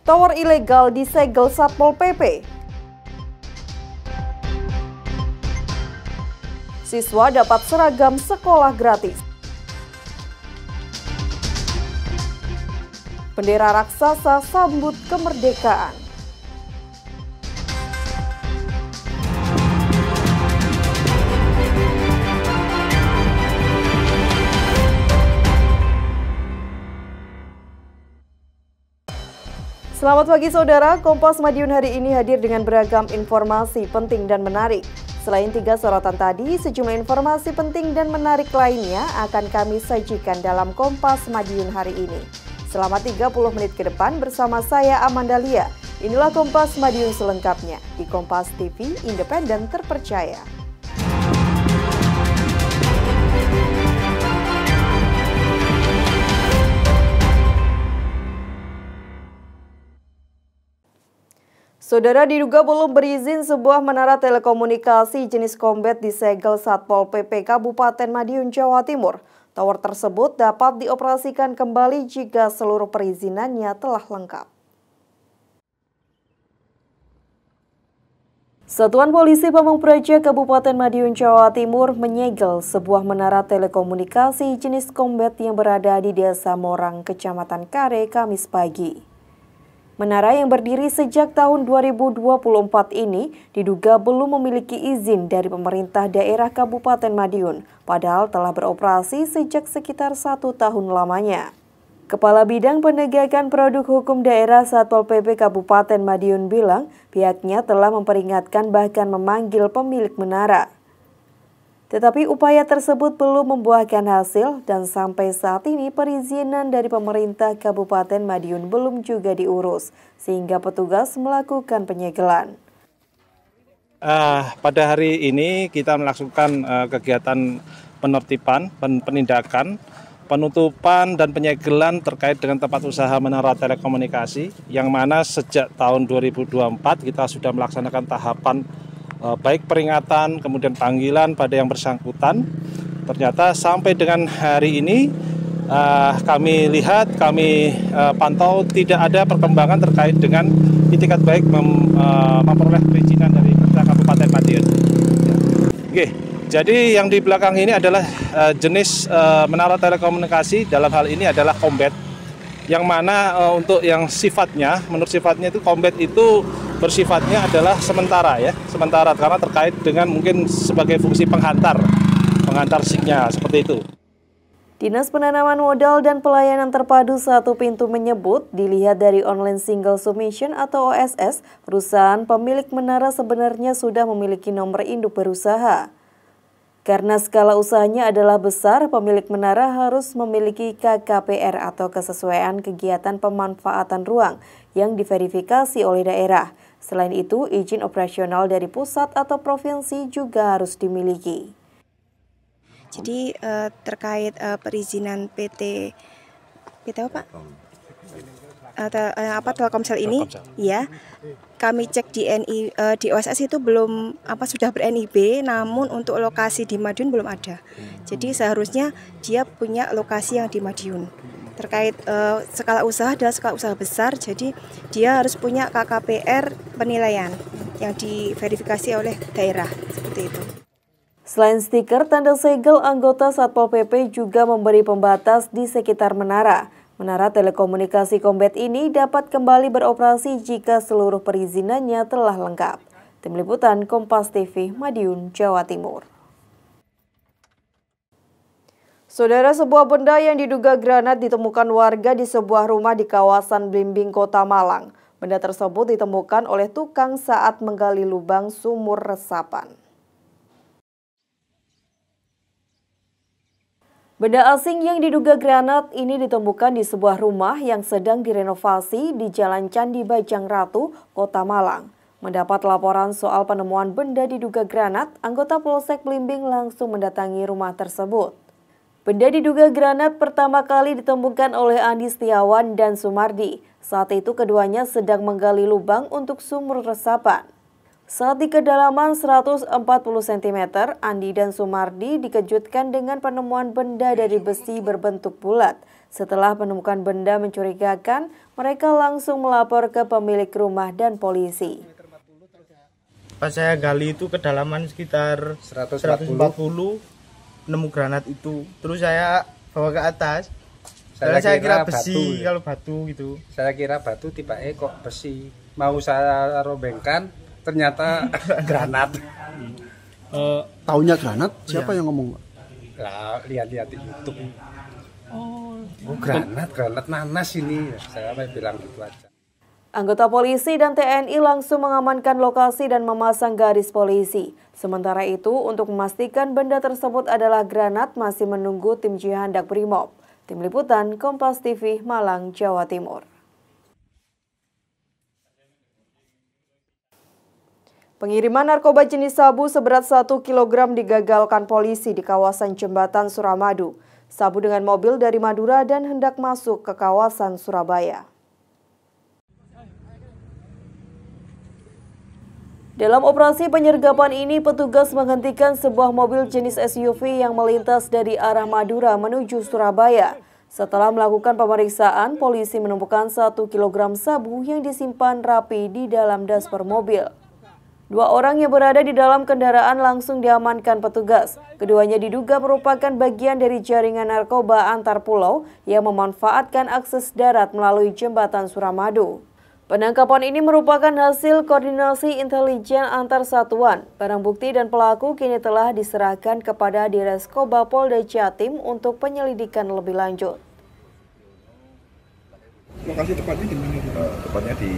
Tower ilegal disegel Satpol PP. Siswa dapat seragam sekolah gratis. Bendera raksasa sambut kemerdekaan. Selamat pagi saudara, Kompas Madiun hari ini hadir dengan beragam informasi penting dan menarik. Selain 3 sorotan tadi, sejumlah informasi penting dan menarik lainnya akan kami sajikan dalam Kompas Madiun hari ini. Selama 30 menit ke depan bersama saya Amanda Lia. Inilah Kompas Madiun selengkapnya di Kompas TV, independen terpercaya. Saudara, diduga belum berizin sebuah menara telekomunikasi jenis Combat disegel Satpol PP Kabupaten Madiun, Jawa Timur. Tower tersebut dapat dioperasikan kembali jika seluruh perizinannya telah lengkap. Satuan Polisi Pamong Praja Kabupaten Madiun, Jawa Timur menyegel sebuah menara telekomunikasi jenis Combat yang berada di Desa Morang, Kecamatan Kare, Kamis pagi. Menara yang berdiri sejak tahun 2024 ini diduga belum memiliki izin dari pemerintah daerah Kabupaten Madiun, padahal telah beroperasi sejak sekitar 1 tahun lamanya. Kepala Bidang Penegakan Produk Hukum Daerah Satpol PP Kabupaten Madiun bilang pihaknya telah memperingatkan bahkan memanggil pemilik menara. Tetapi upaya tersebut belum membuahkan hasil dan sampai saat ini perizinan dari pemerintah Kabupaten Madiun belum juga diurus, sehingga petugas melakukan penyegelan. Pada hari ini kita melakukan kegiatan penertiban, penindakan, penutupan dan penyegelan terkait dengan tempat usaha menara telekomunikasi, yang mana sejak tahun 2024 kita sudah melaksanakan tahapan baik peringatan, kemudian panggilan pada yang bersangkutan. Ternyata sampai dengan hari ini kami lihat, kami pantau tidak ada perkembangan terkait dengan itikat baik memperoleh perizinan dari pemerintah Kabupaten Madiun. Oke, jadi yang di belakang ini adalah jenis menara telekomunikasi, dalam hal ini adalah Combat, yang mana untuk yang sifatnya, menurut sifatnya itu Combat itu bersifatnya adalah sementara karena terkait dengan mungkin sebagai fungsi penghantar sinyal seperti itu. Dinas Penanaman Modal dan Pelayanan Terpadu Satu Pintu menyebut dilihat dari Online Single Submission atau OSS, perusahaan pemilik menara sebenarnya sudah memiliki nomor induk berusaha. Karena skala usahanya adalah besar, pemilik menara harus memiliki KKPR atau kesesuaian kegiatan pemanfaatan ruang yang diverifikasi oleh daerah. Selain itu, izin operasional dari pusat atau provinsi juga harus dimiliki. Jadi terkait perizinan PT apa? Telkomsel ini, ya, kami cek di OSS itu belum sudah ber-NIB, namun untuk lokasi di Madiun belum ada. Jadi seharusnya dia punya lokasi yang di Madiun. Terkait skala usaha adalah skala usaha besar, jadi dia harus punya KKPR penilaian yang diverifikasi oleh daerah, seperti itu. Selain stiker tanda segel, anggota Satpol PP juga memberi pembatas di sekitar menara. Menara telekomunikasi Combat ini dapat kembali beroperasi jika seluruh perizinannya telah lengkap. Tim Liputan Kompas TV, Madiun, Jawa Timur. Saudara, sebuah benda yang diduga granat ditemukan warga di sebuah rumah di kawasan Blimbing, Kota Malang. Benda tersebut ditemukan oleh tukang saat menggali lubang sumur resapan. Benda asing yang diduga granat ini ditemukan di sebuah rumah yang sedang direnovasi di Jalan Candi Bajang Ratu, Kota Malang. Mendapat laporan soal penemuan benda diduga granat, anggota Polsek Blimbing langsung mendatangi rumah tersebut. Benda diduga granat pertama kali ditemukan oleh Andi Setiawan dan Sumardi. Saat itu keduanya sedang menggali lubang untuk sumur resapan. Saat di kedalaman 140 cm, Andi dan Sumardi dikejutkan dengan penemuan benda dari besi berbentuk bulat. Setelah menemukan benda mencurigakan, mereka langsung melapor ke pemilik rumah dan polisi. Pas saya gali itu kedalaman sekitar 140, nemu granat itu. Terus saya bawa ke atas. Saya kira besi, batu, kalau batu gitu. Saya kira batu, tiba-tiba kok besi. Mau saya robengkan, ternyata granat. Taunya granat? Siapa yang ngomong, Pak? Lah, lihat-lihat di YouTube. Oh, granat nanas ini. Saya bilang gitu aja. Anggota polisi dan TNI langsung mengamankan lokasi dan memasang garis polisi. Sementara itu, untuk memastikan benda tersebut adalah granat masih menunggu tim Jihandak Brimob. Tim Liputan Kompas TV, Malang, Jawa Timur. Pengiriman narkoba jenis sabu seberat 1 kg digagalkan polisi di kawasan Jembatan Suramadu. Sabu dengan mobil dari Madura dan hendak masuk ke kawasan Surabaya. Dalam operasi penyergapan ini, petugas menghentikan sebuah mobil jenis SUV yang melintas dari arah Madura menuju Surabaya. Setelah melakukan pemeriksaan, polisi menemukan 1 kg sabu yang disimpan rapi di dalam dashboard mobil. 2 orang yang berada di dalam kendaraan langsung diamankan petugas. Keduanya diduga merupakan bagian dari jaringan narkoba antar pulau yang memanfaatkan akses darat melalui jembatan Suramadu. Penangkapan ini merupakan hasil koordinasi intelijen antar satuan. Barang bukti dan pelaku kini telah diserahkan kepada Direskoba Polda Jatim untuk penyelidikan lebih lanjut. Lokasi tepatnya di mana? Tepatnya di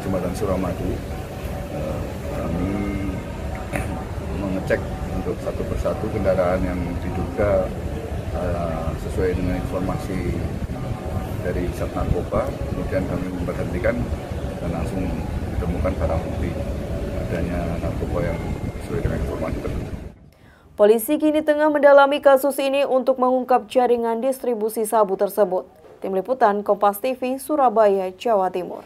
Jembatan Suramadu. Kami mengecek untuk satu persatu kendaraan yang diduga sesuai dengan informasi dari Sat Narkoba, kemudian kami memberhentikan dan langsung ditemukan barang bukti adanya narkoba yang sesuai dengan informasi tersebut. Polisi kini tengah mendalami kasus ini untuk mengungkap jaringan distribusi sabu tersebut. Tim Liputan Kompas TV, Surabaya, Jawa Timur.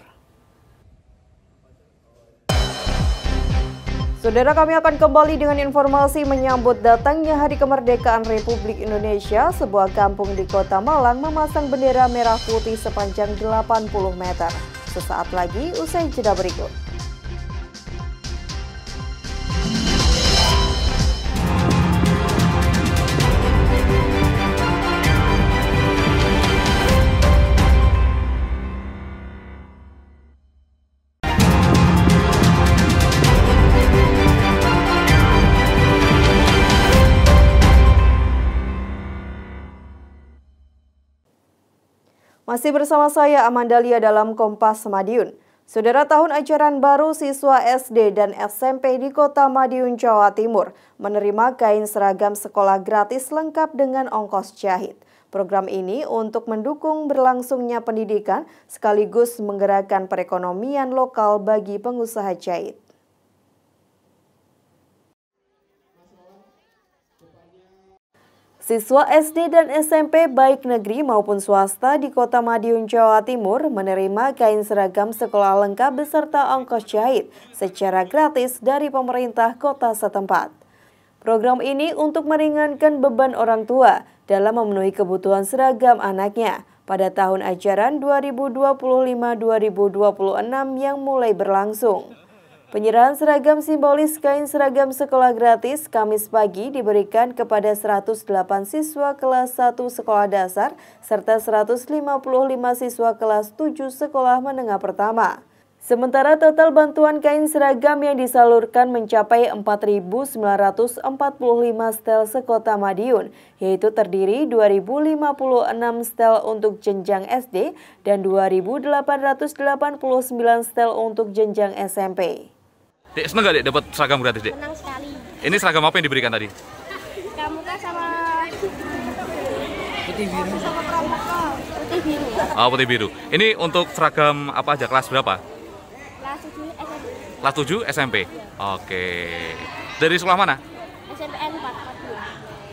Saudara, kami akan kembali dengan informasi menyambut datangnya Hari Kemerdekaan Republik Indonesia. Sebuah kampung di Kota Malang memasang bendera merah putih sepanjang 80 meter. Sesaat lagi, usai jeda berikut. Masih bersama saya Amandalia dalam Kompas Madiun. Saudara, tahun ajaran baru siswa SD dan SMP di Kota Madiun, Jawa Timur menerima kain seragam sekolah gratis lengkap dengan ongkos jahit. Program ini untuk mendukung berlangsungnya pendidikan sekaligus menggerakkan perekonomian lokal bagi pengusaha jahit. Siswa SD dan SMP baik negeri maupun swasta di Kota Madiun, Jawa Timur menerima kain seragam sekolah lengkap beserta ongkos jahit secara gratis dari pemerintah kota setempat. Program ini untuk meringankan beban orang tua dalam memenuhi kebutuhan seragam anaknya pada tahun ajaran 2025-2026 yang mulai berlangsung. Penyerahan seragam simbolis kain seragam sekolah gratis Kamis pagi diberikan kepada 108 siswa kelas 1 sekolah dasar serta 155 siswa kelas 7 sekolah menengah pertama. Sementara total bantuan kain seragam yang disalurkan mencapai 4.945 setel sekota Madiun, yaitu terdiri 2.056 setel untuk jenjang SD dan 2.889 setel untuk jenjang SMP. Dek, seneng gak Dek dapat seragam gratis, Dek? Senang sekali. Ini seragam apa yang diberikan tadi? Pramuka sama putih biru. Sama pramuka putih biru. Oh, putih biru. Ini untuk seragam apa aja? Kelas berapa? Kelas 7 SMP. Kelas 7 SMP? Oke. Dari sekolah mana? SMP 4 Madiun.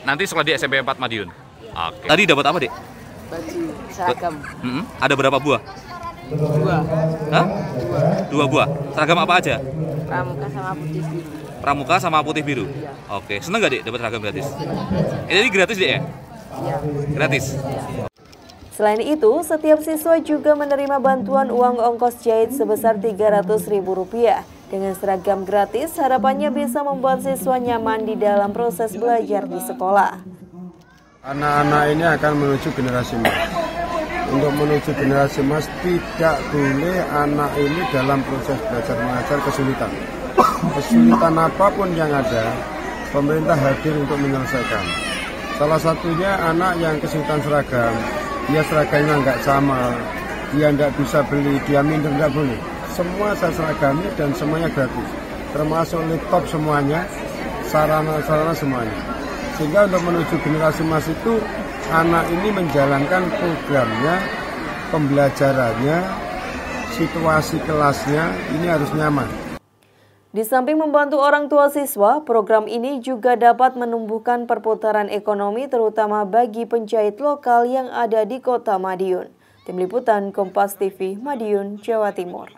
Nanti sekolah di SMP 4 Madiun? Oke. Tadi dapat apa, Dek? Baju seragam. Ada berapa buah? 2. Hah? 2 buah. Seragam apa aja? Pramuka sama putih biru. Pramuka sama putih biru? Iya. Oke. Seneng gak Dek dapat seragam gratis? Ini gratis, Dek ya? Iya. Gratis? Selain itu, setiap siswa juga menerima bantuan uang ongkos jahit sebesar Rp300.000. Dengan seragam gratis, harapannya bisa membuat siswa nyaman di dalam proses belajar di sekolah. Anak-anak ini akan menuju generasi emas. Untuk menuju generasi emas tidak boleh anak ini dalam proses belajar mengajar kesulitan. Kesulitan apapun yang ada, pemerintah hadir untuk menyelesaikan. Salah satunya anak yang kesulitan seragam, dia seragamnya nggak sama, dia nggak bisa beli, dia minder nggak boleh. Semua saya seragami dan semuanya gratis, termasuk laptop semuanya, sarana-sarana semuanya. Sehingga untuk menuju generasi emas itu, anak ini menjalankan programnya, pembelajarannya, situasi kelasnya, ini harus nyaman. Di samping membantu orang tua siswa, program ini juga dapat menumbuhkan perputaran ekonomi terutama bagi penjahit lokal yang ada di Kota Madiun. Tim Liputan Kompas TV, Madiun, Jawa Timur.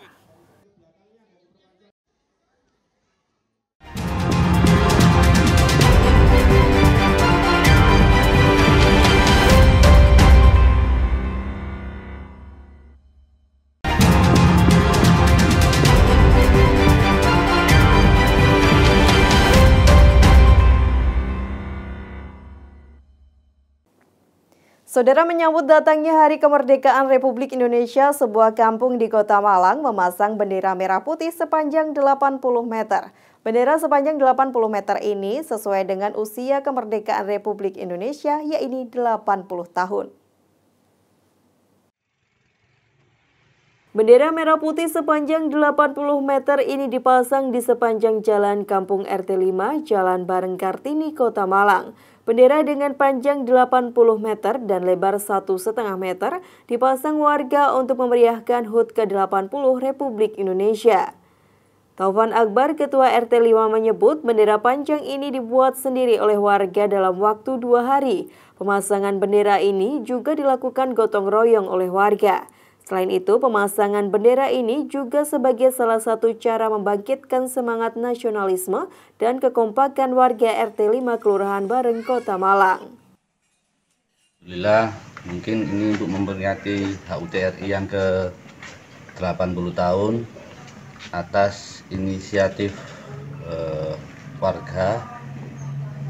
Saudara, menyambut datangnya Hari Kemerdekaan Republik Indonesia, sebuah kampung di Kota Malang memasang bendera merah putih sepanjang 80 meter. Bendera sepanjang 80 meter ini sesuai dengan usia kemerdekaan Republik Indonesia, yaitu 80 tahun. Bendera merah putih sepanjang 80 meter ini dipasang di sepanjang Jalan Kampung RT 5, Jalan Bareng Kartini, Kota Malang. Bendera dengan panjang 80 meter dan lebar 1,5 meter dipasang warga untuk memeriahkan HUT ke-80 Republik Indonesia. Taufan Akbar, Ketua RT 5 menyebut bendera panjang ini dibuat sendiri oleh warga dalam waktu 2 hari. Pemasangan bendera ini juga dilakukan gotong royong oleh warga. Selain itu, pemasangan bendera ini juga sebagai salah satu cara membangkitkan semangat nasionalisme dan kekompakan warga RT 5 Kelurahan Bareng, Kota Malang. Alhamdulillah, mungkin ini untuk memperingati HUT RI yang ke-80 tahun atas inisiatif warga,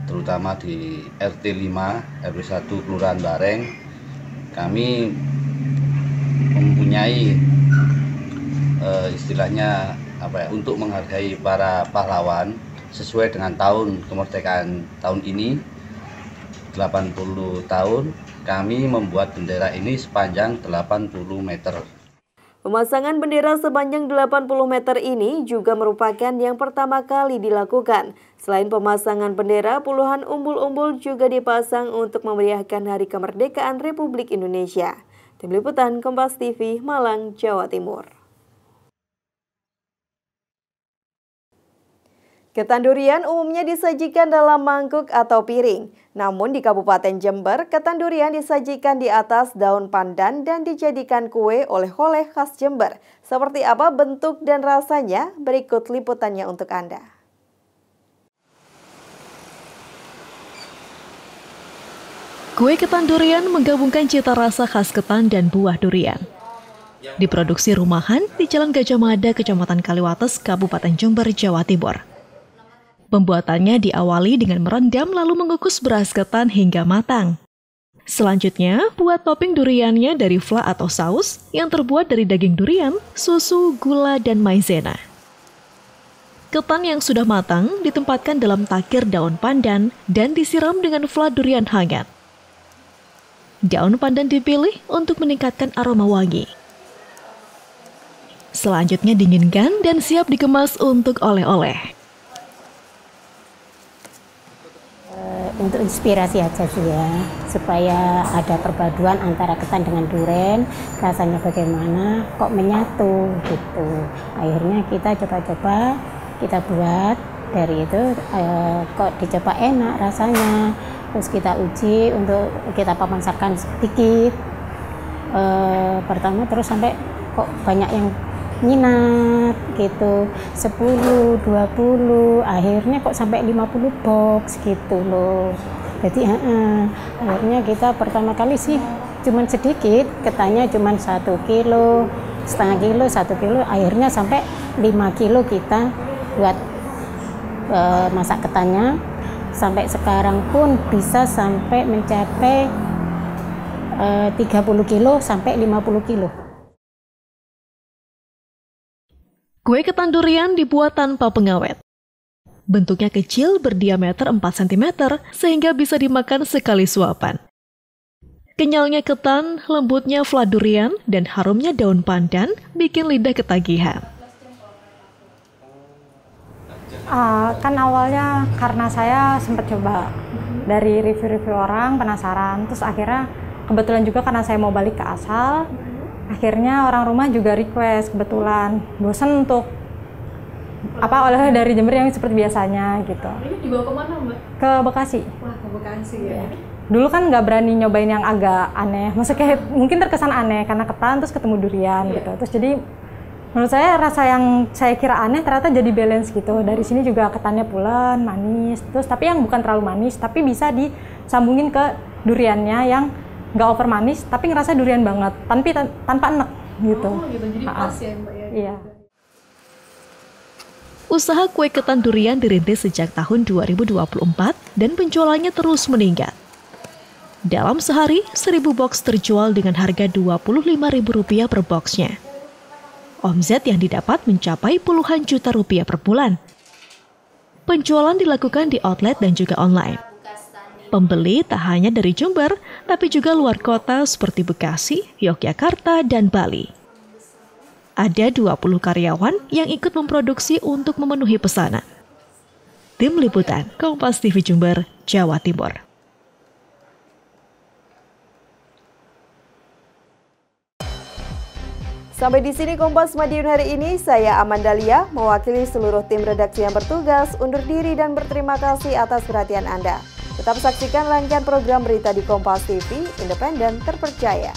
terutama di RT 5 RW 1 Kelurahan Bareng. Kami mempunyai istilahnya untuk menghargai para pahlawan sesuai dengan tahun kemerdekaan tahun ini 80 tahun. Kami membuat bendera ini sepanjang 80 meter. Pemasangan bendera sepanjang 80 meter ini juga merupakan yang pertama kali dilakukan. Selain pemasangan bendera, puluhan umbul-umbul juga dipasang untuk memeriahkan Hari Kemerdekaan Republik Indonesia. Tim Liputan Kompas TV, Malang, Jawa Timur. Ketan durian umumnya disajikan dalam mangkuk atau piring. Namun di Kabupaten Jember, ketan durian disajikan di atas daun pandan dan dijadikan kue oleh-oleh khas Jember. Seperti apa bentuk dan rasanya? Berikut liputannya untuk Anda. Kue ketan durian menggabungkan cita rasa khas ketan dan buah durian. Diproduksi rumahan di Jalan Gajah Mada, Kecamatan Kaliwates, Kabupaten Jember, Jawa Timur. Pembuatannya diawali dengan merendam lalu mengukus beras ketan hingga matang. Selanjutnya, buat topping duriannya dari fla atau saus yang terbuat dari daging durian, susu, gula, dan maizena. Ketan yang sudah matang ditempatkan dalam takir daun pandan dan disiram dengan fla durian hangat. Daun pandan dipilih untuk meningkatkan aroma wangi. Selanjutnya dinginkan dan siap dikemas untuk oleh-oleh. Untuk inspirasi aja sih ya, supaya ada perpaduan antara ketan dengan durian, rasanya bagaimana, kok menyatu gitu. Akhirnya kita coba-coba, kita buat dari itu, kok dicoba enak rasanya. Terus kita uji untuk kita pamansakan sedikit. Pertama terus sampai kok banyak yang minat gitu, 10, 20, akhirnya kok sampai 50 box gitu loh. Jadi akhirnya kita pertama kali sih cuman sedikit, ketannya cuman 1 kilo, setengah kilo, 1 kilo, akhirnya sampai 5 kilo kita buat masak ketannya. Sampai sekarang pun bisa sampai mencapai 30 kilo sampai 50 kilo. Kue ketan durian dibuat tanpa pengawet. Bentuknya kecil berdiameter 4 cm sehingga bisa dimakan sekali suapan. Kenyalnya ketan, lembutnya fla durian, dan harumnya daun pandan bikin lidah ketagihan. Kan awalnya karena saya sempat coba dari review-review orang, penasaran, terus akhirnya kebetulan juga karena saya mau balik ke asal, akhirnya orang rumah juga request, kebetulan bosan untuk oleh dari Jember yang seperti biasanya gitu. Ini dibawa kemana Mbak? Ke Bekasi. Wah, ke Bekasi ya. Dulu kan nggak berani nyobain yang agak aneh, maksudnya kayak mungkin terkesan aneh karena ketan terus ketemu durian gitu. Terus jadi menurut saya rasa yang saya kira aneh ternyata jadi balance gitu. Dari sini juga ketannya pulen, manis, terus tapi yang bukan terlalu manis, tapi bisa disambungin ke duriannya yang nggak over manis, tapi ngerasa durian banget, tanpa enek gitu. Oh gitu, jadi pas ya Mbak ya? Iya. Usaha kue ketan durian dirintis sejak tahun 2024 dan penjualannya terus meningkat. Dalam sehari, 1000 box terjual dengan harga Rp25.000 per boxnya. Omset yang didapat mencapai puluhan juta rupiah per bulan. Penjualan dilakukan di outlet dan juga online. Pembeli tak hanya dari Jember, tapi juga luar kota seperti Bekasi, Yogyakarta, dan Bali. Ada 20 karyawan yang ikut memproduksi untuk memenuhi pesanan. Tim Liputan, Kompas TV Jember, Jawa Timur. Sampai di sini Kompas Madiun hari ini, saya Amandalia, mewakili seluruh tim redaksi yang bertugas, undur diri dan berterima kasih atas perhatian Anda. Tetap saksikan rangkaian program berita di Kompas TV, independen, terpercaya.